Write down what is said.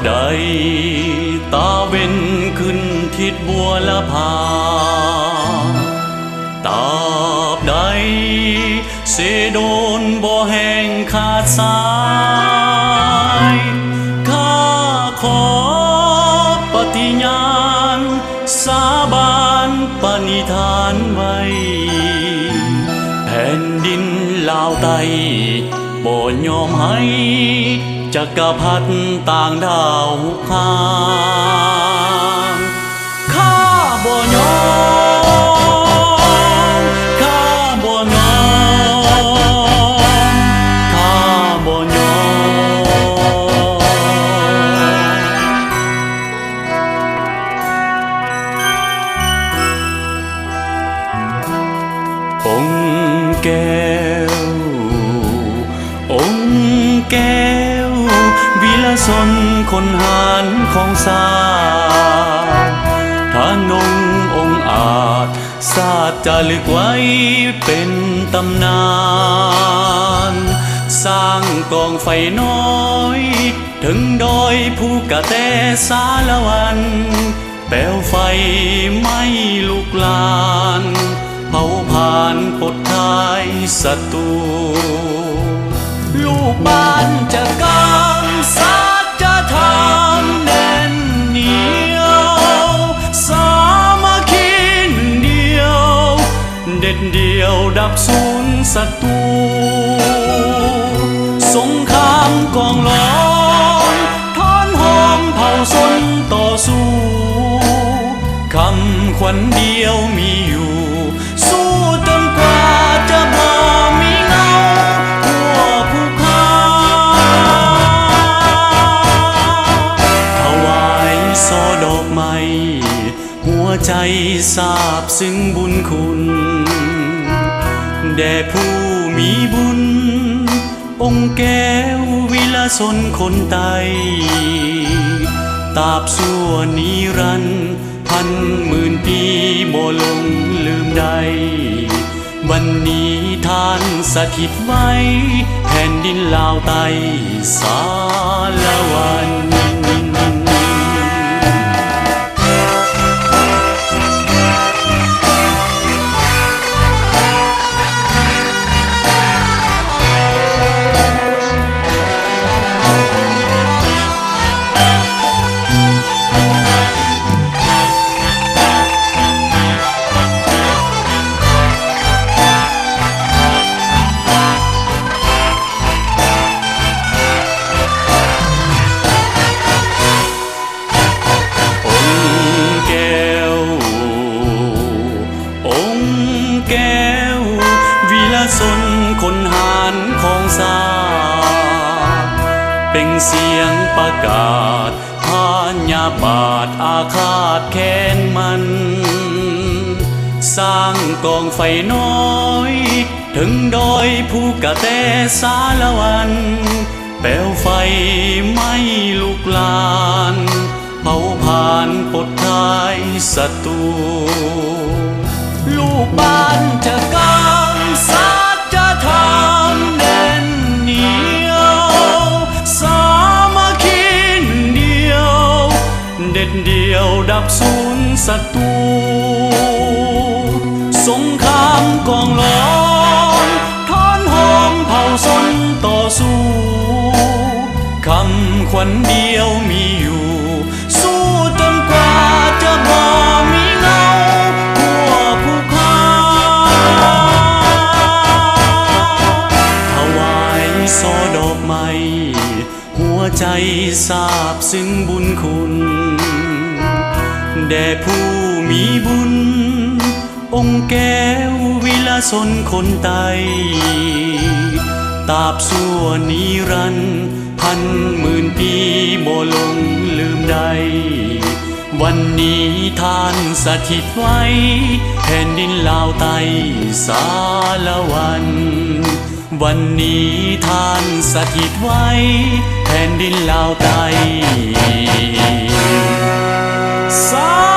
ใดตาเว้นขึ้นทิศบัวละพาตราบใดเสโดนบ่แห้งขาดสายข้าขอปฏิญาณสาบานปณิธานไว้แผ่นดินลาวไต้บ่ยอมให้จักรพรรดิต่างดาวข้างข้าบ่ยอมข้าบ่ยอมข้าบ่ยอมองค์แก้วองค์แก้ววิลสนคนหารของสาทานองค์อาจศาสตร์จะลึกไว้เป็นตำนานสร้างกองไฟน้อยถึงดอยภูกระแตสารวันแปลวไฟไม่ลุกลานเผาผ่านปดท้ายศัตรูลูกบ้านจะกำสัจธรรมแน่นเหนียวสามัคคีหนึ่งเดียวเด็ดเดียวดับสูญศัตรูสงครามกองร้อนทอนหอมเผาสนต่อสู้คำขวัญเดียวมีอยู่สู้จนกว่าจะบ่มีเงาหัวใจซาบซึ้งบุญคุณแด่ผู้มีบุญองค์แก้ววิลสนคนไตตราบชั่วนิรันดร์พันหมื่นปีบ่ลงลืมใดวันนี้ท่านสถิตไว้แผ่นดินลาวไต้สารวันแก้ววิลสนคนหารของสาเป็นเสียงประกาศพาญาบาทอาฆาตแค้นมันสร้างกองไฟน้อยถึงดอยภูกระแตสารวันแปลวไฟไม่ลุกลานเผาผ่านปดท้ายศัตรูลูกบ้านจะกำสัจธรรมแน่นเหนียวสามัคคีหนึ่งเดียวเด็ดเดียวดับสูญศัตรูสงครามกองร้อนทอนหอมเผาสนต่อสู้คำขวัญเดียวมีอยู่สู้จนกว่าจะบ่มีเงาซอดอกไม้หัวใจซาบซึ้งบุญคุณแด่ผู้มีบุญองค์แก้ววิลสนคนไตตราบชั่วนิรันดร์พันหมื่น ปีบ่ลงลืมใดวันนี้ท่านสถิตไว้แผ่นดินลาวไต้สารวัน วันนี้ท่านสถิตไว้แผ่นดินลาวไต้สา